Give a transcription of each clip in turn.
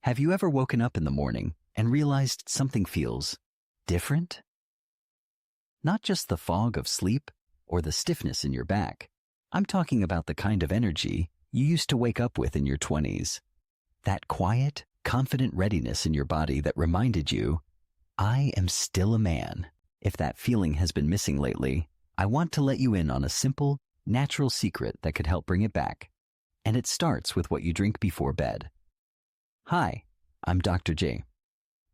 Have you ever woken up in the morning and realized something feels different? Not just the fog of sleep or the stiffness in your back. I'm talking about the kind of energy you used to wake up with in your 20s. That quiet, confident readiness in your body that reminded you, I am still a man. If that feeling has been missing lately, I want to let you in on a simple, natural secret that could help bring it back. And it starts with what you drink before bed. Hi, I'm Dr. J.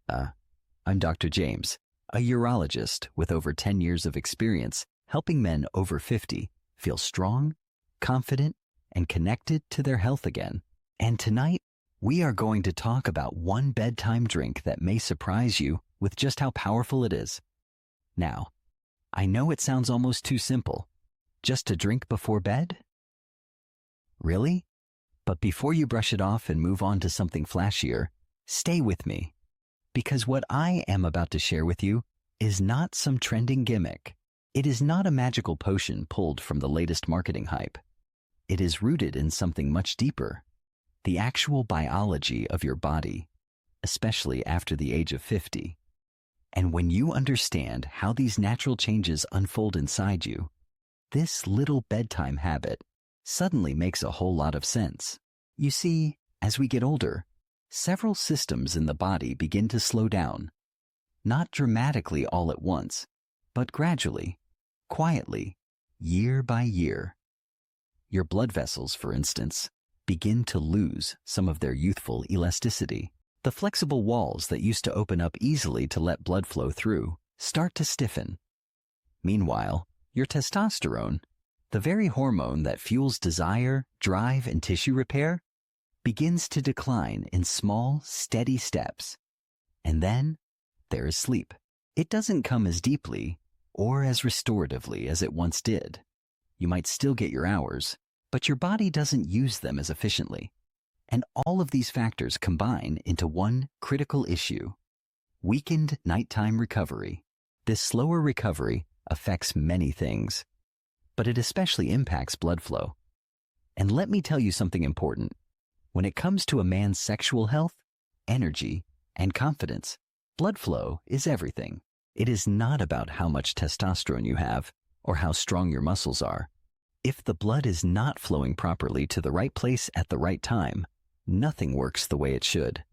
I'm Dr. James, a urologist with over 10 years of experience helping men over 50 feel strong, confident, and connected to their health again. And tonight, we are going to talk about one bedtime drink that may surprise you with just how powerful it is. Now, I know it sounds almost too simple. Just to drink before bed? Really? But before you brush it off and move on to something flashier, stay with me. Because what I am about to share with you is not some trending gimmick. It is not a magical potion pulled from the latest marketing hype. It is rooted in something much deeper, the actual biology of your body, especially after the age of 50. And when you understand how these natural changes unfold inside you, this little bedtime habit suddenly makes a whole lot of sense. You see, as we get older, several systems in the body begin to slow down, not dramatically all at once, but gradually, quietly, year by year. Your blood vessels, for instance, begin to lose some of their youthful elasticity. The flexible walls that used to open up easily to let blood flow through start to stiffen. Meanwhile, your testosterone, the very hormone that fuels desire, drive, and tissue repair, begins to decline in small, steady steps. And then, there is sleep. It doesn't come as deeply or as restoratively as it once did. You might still get your hours, but your body doesn't use them as efficiently. And all of these factors combine into one critical issue: weakened nighttime recovery. This slower recovery affects many things, but it especially impacts blood flow. And let me tell you something important. When it comes to a man's sexual health, energy, and confidence, blood flow is everything. It is not about how much testosterone you have or how strong your muscles are. If the blood is not flowing properly to the right place at the right time, nothing works the way it should.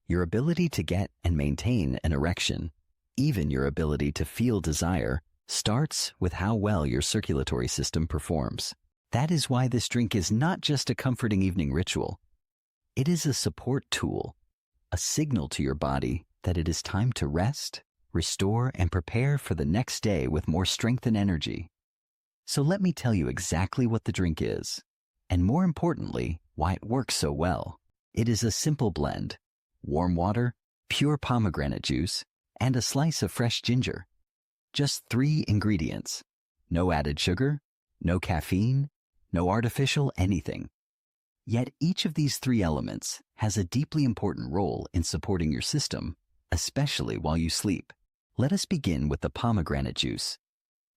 Your ability to get and maintain an erection, even your ability to feel desire, starts with how well your circulatory system performs. That is why this drink is not just a comforting evening ritual. It is a support tool, a signal to your body that it is time to rest, restore, and prepare for the next day with more strength and energy. So let me tell you exactly what the drink is, and more importantly, why it works so well. It is a simple blend: warm water, pure pomegranate juice, and a slice of fresh ginger. Just 3 ingredients. No added sugar, no caffeine, no artificial anything. Yet each of these 3 elements has a deeply important role in supporting your system, especially while you sleep. Let us begin with the pomegranate juice.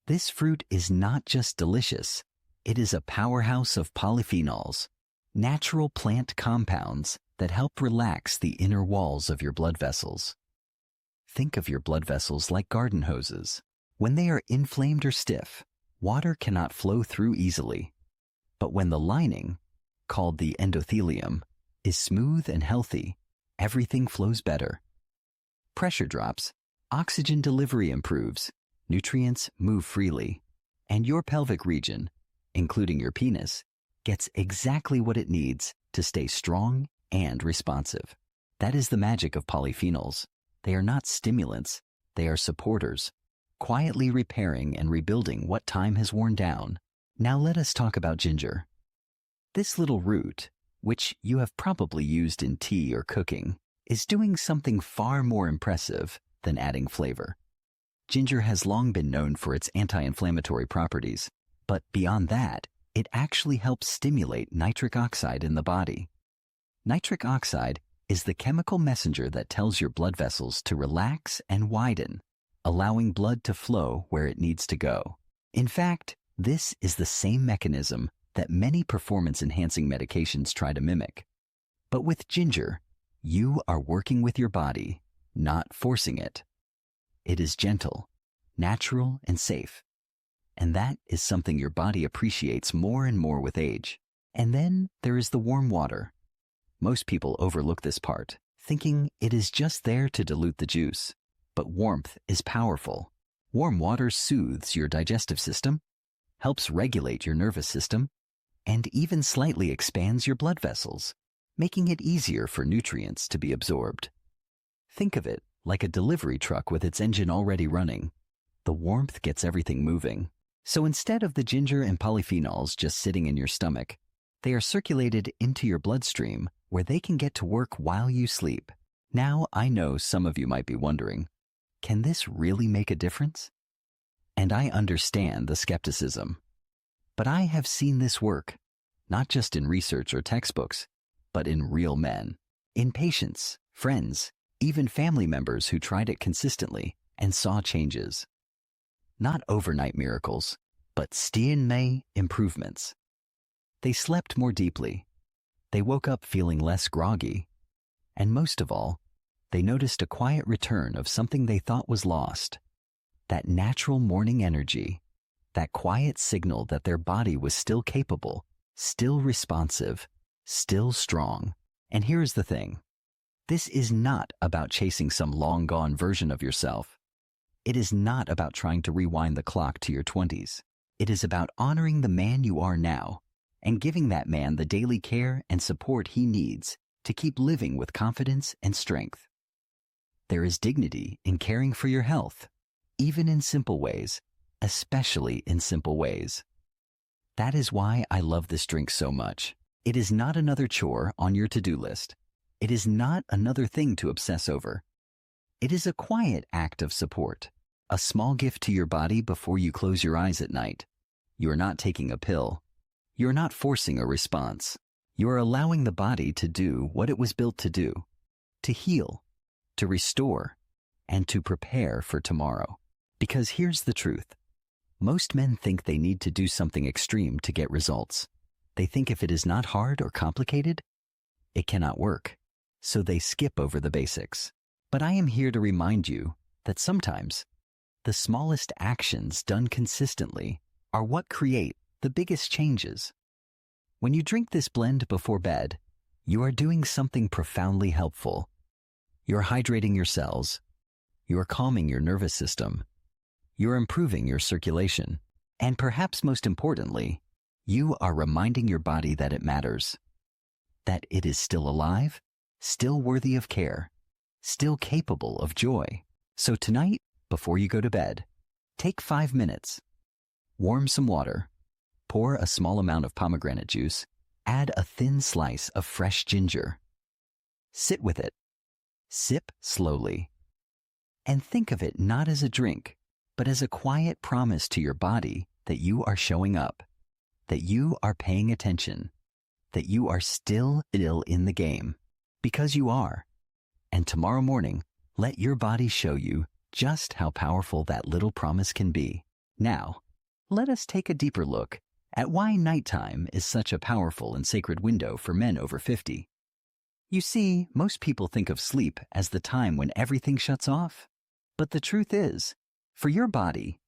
This fruit is not just delicious, it is a powerhouse of polyphenols, natural plant compounds that help relax the inner walls of your blood vessels. Think of your blood vessels like garden hoses. When they are inflamed or stiff, water cannot flow through easily. But when the lining, called the endothelium, is smooth and healthy, everything flows better. Pressure drops, oxygen delivery improves, nutrients move freely, and your pelvic region, including your penis, gets exactly what it needs to stay strong and responsive. That is the magic of polyphenols. They are not stimulants, they are supporters, quietly repairing and rebuilding what time has worn down. Now let us talk about ginger. This little root, which you have probably used in tea or cooking, is doing something far more impressive than adding flavor. Ginger has long been known for its anti-inflammatory properties, but beyond that, it actually helps stimulate nitric oxide in the body. Nitric oxide is the chemical messenger that tells your blood vessels to relax and widen, allowing blood to flow where it needs to go. In fact, this is the same mechanism that many performance-enhancing medications try to mimic. But with ginger, You are working with your body, not forcing it. It is gentle, natural, and safe. And that is something your body appreciates more and more with age. And then there is the warm water. Most people overlook this part, thinking it is just there to dilute the juice. But warmth is powerful. Warm water soothes your digestive system, helps regulate your nervous system, and even slightly expands your blood vessels, making it easier for nutrients to be absorbed. Think of it like a delivery truck with its engine already running. The warmth gets everything moving. So instead of the ginger and polyphenols just sitting in your stomach, they are circulated into your bloodstream where they can get to work while you sleep. Now I know some of you might be wondering, can this really make a difference? And I understand the skepticism. But I have seen this work, not just in research or textbooks, but in real men, in patients, friends, even family members who tried it consistently and saw changes. Not overnight miracles, but stien-mei improvements. They slept more deeply. They woke up feeling less groggy. And most of all, they noticed a quiet return of something they thought was lost. That natural morning energy, that quiet signal that their body was still capable, still responsive, still strong. And here's the thing. This is not about chasing some long-gone version of yourself. It is not about trying to rewind the clock to your 20s. It is about honoring the man you are now and giving that man the daily care and support he needs to keep living with confidence and strength. There is dignity in caring for your health, even in simple ways, especially in simple ways. That is why I love this drink so much. It is not another chore on your to-do list. It is not another thing to obsess over. It is a quiet act of support, a small gift to your body before you close your eyes at night. You are not taking a pill. You are not forcing a response. You are allowing the body to do what it was built to do, to heal, to restore, and to prepare for tomorrow. Because here's the truth. Most men think they need to do something extreme to get results. They think if it is not hard or complicated, it cannot work. So they skip over the basics. But I am here to remind you that sometimes the smallest actions done consistently are what create the biggest changes. When you drink this blend before bed, you are doing something profoundly helpful. You're hydrating your cells. You're calming your nervous system. You're improving your circulation. And perhaps most importantly, you are reminding your body that it matters, that it is still alive, still worthy of care, still capable of joy. So tonight, before you go to bed, take 5 minutes. Warm some water. Pour a small amount of pomegranate juice. Add a thin slice of fresh ginger. Sit with it. Sip slowly. And think of it not as a drink, but as a quiet promise to your body that you are showing up, that you are paying attention, that you are still in the game, because you are. And tomorrow morning, let your body show you just how powerful that little promise can be. Now, let us take a deeper look at why nighttime is such a powerful and sacred window for men over 50. You see, most people think of sleep as the time when everything shuts off. But the truth is, for your body,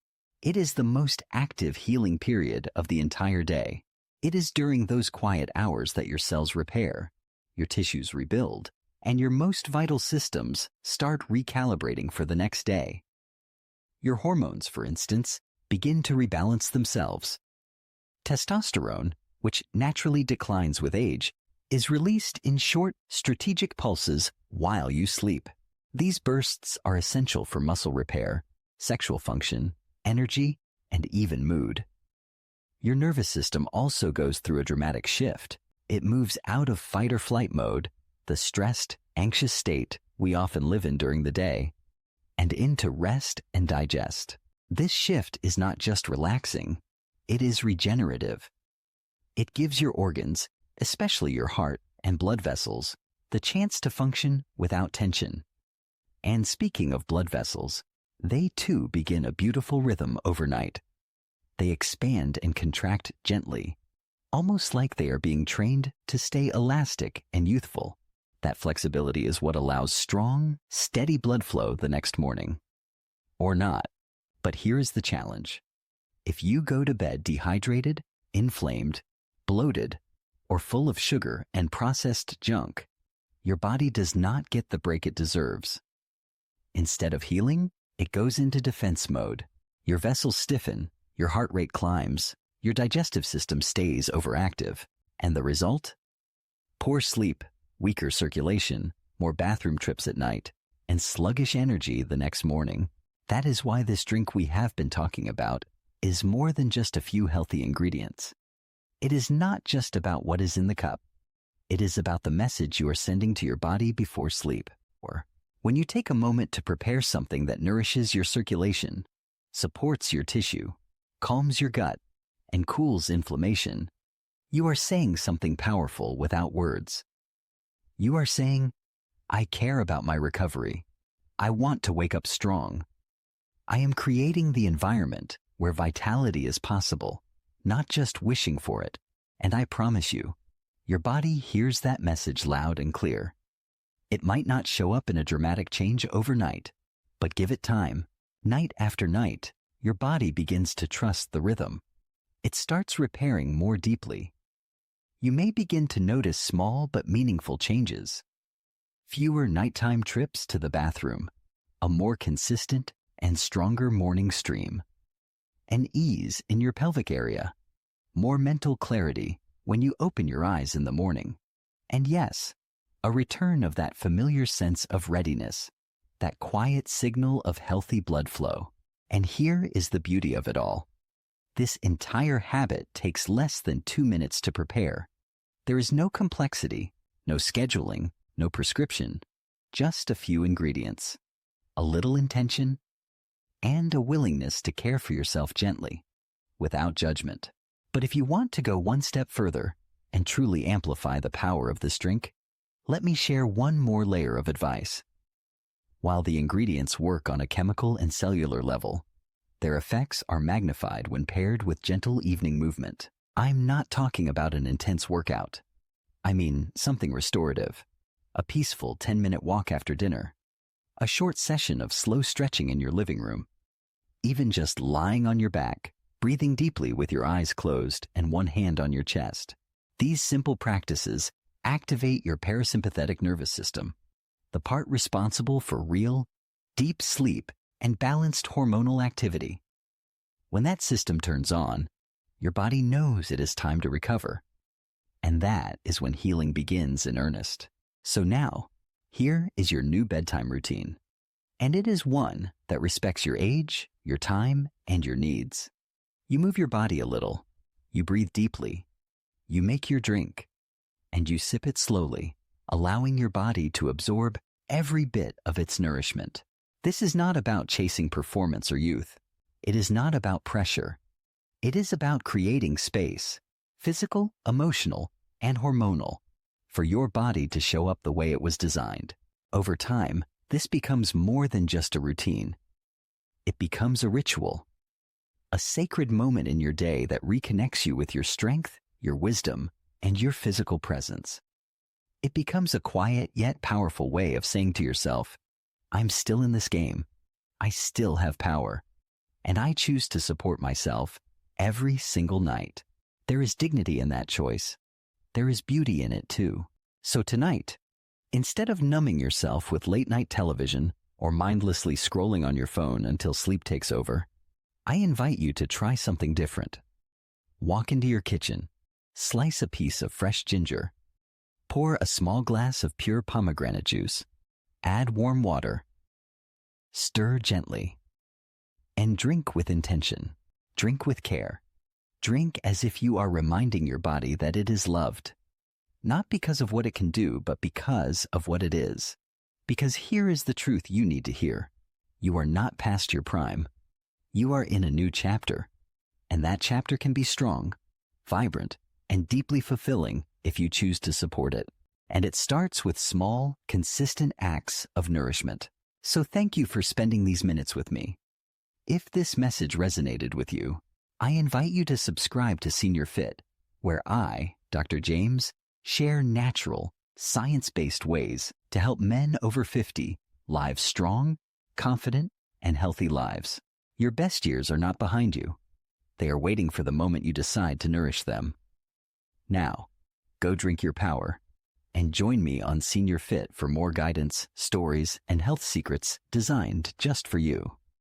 it is the most active healing period of the entire day. It is during those quiet hours that your cells repair, your tissues rebuild, and your most vital systems start recalibrating for the next day. Your hormones, for instance, begin to rebalance themselves. Testosterone, which naturally declines with age, is released in short, strategic pulses while you sleep. These bursts are essential for muscle repair, sexual function, energy, and even mood. Your nervous system also goes through a dramatic shift. It moves out of fight or flight mode, the stressed, anxious state we often live in during the day, and into rest and digest. This shift is not just relaxing, it is regenerative. It gives your organs, especially your heart and blood vessels, the chance to function without tension. And speaking of blood vessels, they too begin a beautiful rhythm overnight. They expand and contract gently, almost like they are being trained to stay elastic and youthful. That flexibility is what allows strong, steady blood flow the next morning. Or not. But here is the challenge. If you go to bed dehydrated, inflamed, bloated, or full of sugar and processed junk, your body does not get the break it deserves. Instead of healing, it goes into defense mode. Your vessels stiffen, your heart rate climbs, your digestive system stays overactive. And the result? Poor sleep, weaker circulation, more bathroom trips at night, and sluggish energy the next morning. That is why this drink we have been talking about is more than just a few healthy ingredients. It is not just about what is in the cup. It is about the message you are sending to your body before sleep. Or when you take a moment to prepare something that nourishes your circulation, supports your tissue, calms your gut, and cools inflammation, you are saying something powerful without words. You are saying, I care about my recovery. I want to wake up strong. I am creating the environment where vitality is possible, not just wishing for it. And I promise you, your body hears that message loud and clear. It might not show up in a dramatic change overnight, but give it time. Night after night, your body begins to trust the rhythm. It starts repairing more deeply. You may begin to notice small but meaningful changes. Fewer nighttime trips to the bathroom, a more consistent and stronger morning stream, an ease in your pelvic area, more mental clarity when you open your eyes in the morning, and yes, a return of that familiar sense of readiness, that quiet signal of healthy blood flow. And here is the beauty of it all. This entire habit takes less than 2 minutes to prepare. There is no complexity, no scheduling, no prescription, just a few ingredients, a little intention, and a willingness to care for yourself gently, without judgment. But if you want to go one step further and truly amplify the power of this drink, let me share one more layer of advice. While the ingredients work on a chemical and cellular level, their effects are magnified when paired with gentle evening movement. I'm not talking about an intense workout. I mean something restorative, a peaceful 10-minute walk after dinner, a short session of slow stretching in your living room, even just lying on your back, breathing deeply with your eyes closed and one hand on your chest. These simple practices activate your parasympathetic nervous system, the part responsible for real, deep sleep and balanced hormonal activity. When that system turns on, your body knows it is time to recover. And that is when healing begins in earnest. So now, here is your new bedtime routine. And it is one that respects your age, your time, and your needs. You move your body a little, you breathe deeply, you make your drink, and you sip it slowly, allowing your body to absorb every bit of its nourishment. This is not about chasing performance or youth. It is not about pressure. It is about creating space, physical, emotional, and hormonal, for your body to show up the way it was designed. Over time, this becomes more than just a routine. It becomes a ritual, a sacred moment in your day that reconnects you with your strength, your wisdom, and your physical presence. It becomes a quiet yet powerful way of saying to yourself, I'm still in this game. I still have power. And I choose to support myself every single night. There is dignity in that choice. There is beauty in it too. So tonight, instead of numbing yourself with late-night television or mindlessly scrolling on your phone until sleep takes over, I invite you to try something different. Walk into your kitchen, slice a piece of fresh ginger, pour a small glass of pure pomegranate juice, add warm water, stir gently, and drink with intention. Drink with care. Drink as if you are reminding your body that it is loved, not because of what it can do, but because of what it is. Because here is the truth you need to hear. You are not past your prime. You are in a new chapter, and that chapter can be strong, vibrant, and deeply fulfilling if you choose to support it. And it starts with small, consistent acts of nourishment. So thank you for spending these minutes with me. If this message resonated with you, I invite you to subscribe to Senior Fit, where I, Dr. James, share natural, science-based ways to help men over 50 live strong, confident, and healthy lives. Your best years are not behind you. They are waiting for the moment you decide to nourish them. Now, go drink your power and join me on Senior Fit for more guidance, stories, and health secrets designed just for you.